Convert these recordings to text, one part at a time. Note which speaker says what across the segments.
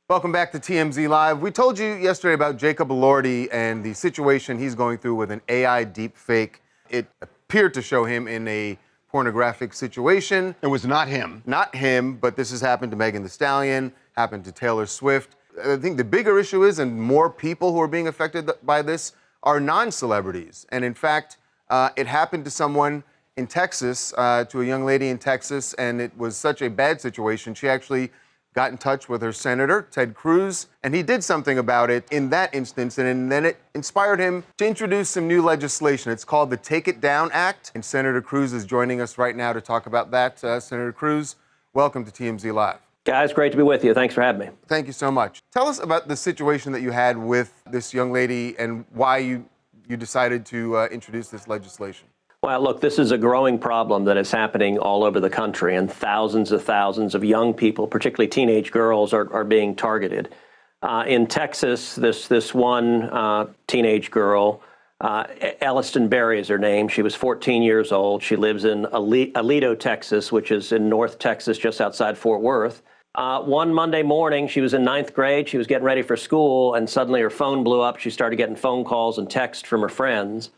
Speaker 1: Welcome back to TMZ Live. We told you yesterday about Jacob Elordi and the situation he's going through with an AI deepfake. It appeared to show him in a pornographic situation.
Speaker 2: It was not him.
Speaker 1: Not him, but this has happened to Megan Thee Stallion, happened to Taylor Swift. I think the bigger issue is, and more people who are being affected by this are non-celebrities. And in fact, it happened to someone in Texas, to a young lady in Texas, and it was such a bad situation. She actually got in touch with her senator, Ted Cruz, and he did something about it in that instance, and then it inspired him to introduce some new legislation. It's called the Take It Down Act, and Senator Cruz is joining us right now to talk about that. Senator Cruz, welcome to TMZ Live.
Speaker 3: Guys, great to be with you. Thanks for having me.
Speaker 1: Thank you so much. Tell us about the situation that you had with this young lady and why you decided to introduce this legislation.
Speaker 3: Well, look, this is a growing problem that is happening all over the country, and thousands of young people, particularly teenage girls, are being targeted. In Texas, this one teenage girl, Elliston Barry is her name. She was 14 years old. She lives in Alito, Texas, which is in North Texas, just outside Fort Worth. One Monday morning, she was in 9th grade. She was getting ready for school, and suddenly her phone blew up. She started getting phone calls and texts from her friends.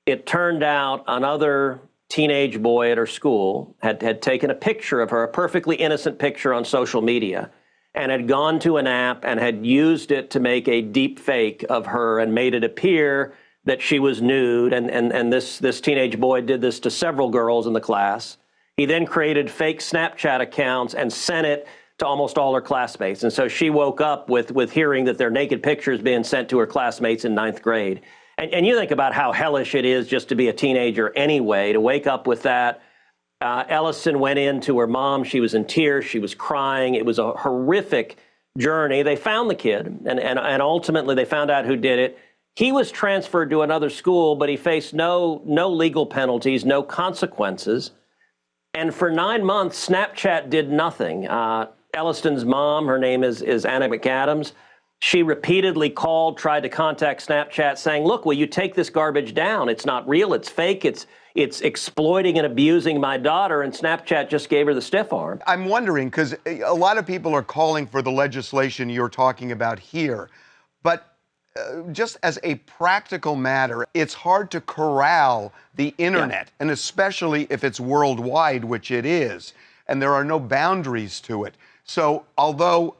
Speaker 3: It turned out another teenage boy at her school had taken a picture of her, a perfectly innocent picture, on social media, and had gone to an app and had used it to make a deep fake of her and made it appear that she was nude. And this teenage boy did this to several girls in the class. He then created fake Snapchat accounts and sent it to almost all her classmates. And so she woke up with hearing that their naked pictures being sent to her classmates in 9th grade. And you think about how hellish it is just to be a teenager anyway, to wake up with that. Elliston went in to her mom. She was in tears. She was crying. It was a horrific journey. They found the kid, and ultimately they found out who did it. He was transferred to another school, but he faced no legal penalties, no consequences. And for 9 months, Snapchat did nothing. Elliston's mom, her name is Anna McAdams, she repeatedly called, tried to contact Snapchat, saying, look, will you take this garbage down? It's not real. It's fake. It's exploiting and abusing my daughter. And Snapchat just gave her the stiff arm.
Speaker 2: I'm wondering, because a lot of people are calling for the legislation you're talking about here. But just as a practical matter, it's hard to corral the internet, and especially if it's worldwide, which it is, and there are no boundaries to it. So although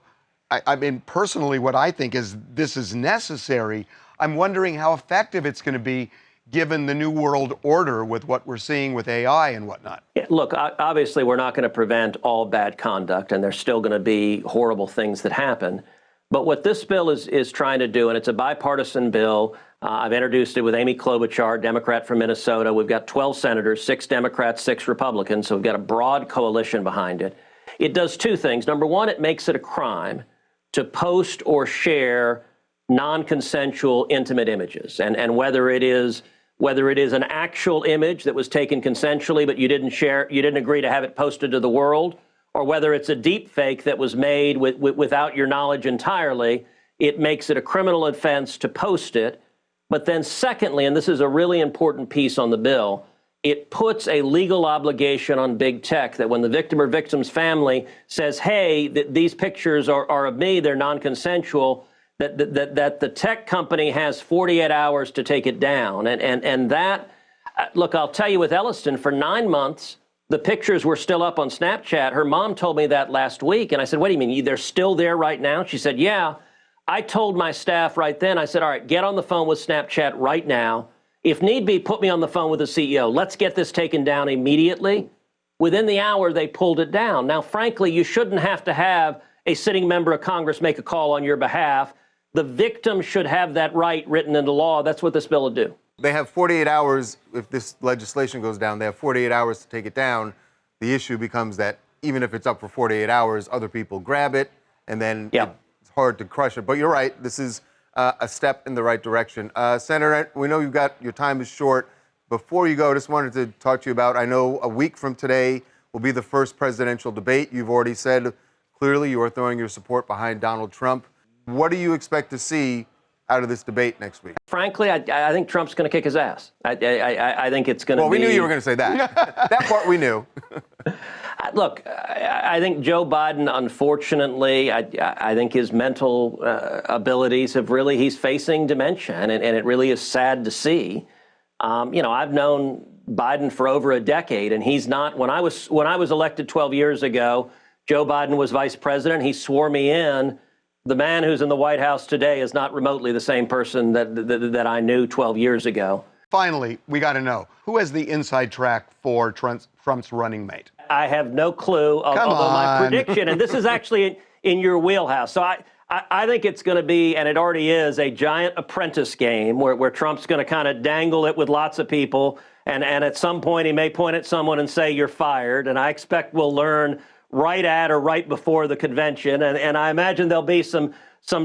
Speaker 2: I mean, personally, what I think is this is necessary, I'm wondering how effective it's going to be given the new world order with what we're seeing with AI and whatnot.
Speaker 3: Yeah, look, obviously, we're not going to prevent all bad conduct, and there's still going to be horrible things that happen. But what this bill is trying to do, and it's a bipartisan bill, I've introduced it with Amy Klobuchar, Democrat from Minnesota. We've got 12 senators, 6 Democrats, 6 Republicans, so we've got a broad coalition behind it. It does two things. Number one, it makes it a crime to post or share non-consensual intimate images, and whether it is an actual image that was taken consensually but you didn't agree to have it posted to the world, or whether it's a deep fake that was made without your knowledge entirely, it makes it a criminal offense to post it. But then secondly, and this is a really important piece on the bill, it puts a legal obligation on big tech that when the victim or victim's family says, hey, these pictures are of me, they're non-consensual, that the tech company has 48 hours to take it down. And that, look, I'll tell you, with Elliston, for 9 months, the pictures were still up on Snapchat. Her mom told me that last week. And I said, what do you mean? They're still there right now? She said, yeah. I told my staff right then, I said, all right, get on the phone with Snapchat right now. If need be, put me on the phone with the CEO. Let's get this taken down immediately. Within the hour, they pulled it down. Now, frankly, you shouldn't have to have a sitting member of Congress make a call on your behalf. The victim should have that right written into law. That's what this bill will do.
Speaker 1: They have 48 hours. If this legislation goes down, they have 48 hours to take it down. The issue becomes that even if it's up for 48 hours, other people grab it, and then it's hard to crush it. But you're right. This is a step in the right direction. Senator, we know your time is short. Before you go, I just wanted to talk to you about, I know a week from today will be the first presidential debate. You've already said clearly you are throwing your support behind Donald Trump. What do you expect to see out of this debate next week?
Speaker 3: Frankly, I think Trump's going to kick his ass. I think it's going to be...
Speaker 1: Well, we knew you were going to say that. That part we knew.
Speaker 3: Look, I think Joe Biden, unfortunately, I think his mental abilities have really, he's facing dementia, and it really is sad to see. I've known Biden for over a decade, and he's not, when I was elected 12 years ago, Joe Biden was vice president. He swore me in. The man who's in the White House today is not remotely the same person that I knew 12 years ago.
Speaker 2: Finally, we got to know, who has the inside track for Trump's running mate?
Speaker 3: I have no clue, although my prediction, and this is actually in your wheelhouse. So I think it's going to be, and it already is, a giant apprentice game where Trump's going to kind of dangle it with lots of people. And at some point, he may point at someone and say, you're fired. And I expect we'll learn right at or right before the convention. And I imagine there'll be some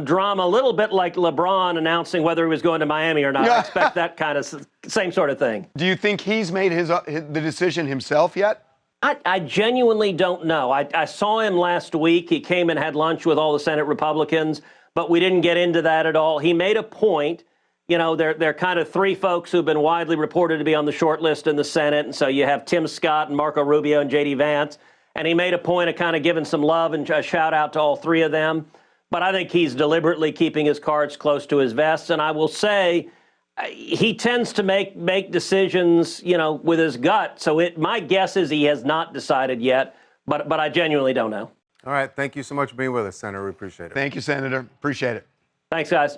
Speaker 3: drama, a little bit like LeBron announcing whether he was going to Miami or not. I expect that kind of same sort of thing.
Speaker 2: Do you think he's made the decision himself yet?
Speaker 3: I genuinely don't know. I saw him last week. He came and had lunch with all the Senate Republicans, but we didn't get into that at all. He made a point. There are kind of three folks who've been widely reported to be on the short list in the Senate. And so you have Tim Scott and Marco Rubio and J.D. Vance. And he made a point of kind of giving some love and a shout out to all three of them. But I think he's deliberately keeping his cards close to his vest. And I will say, he tends to make decisions, with his gut. So my guess is he has not decided yet, but I genuinely don't know.
Speaker 1: All right. Thank you so much for being with us, Senator. We appreciate it.
Speaker 2: Thank you, Senator. Appreciate it.
Speaker 3: Thanks, guys.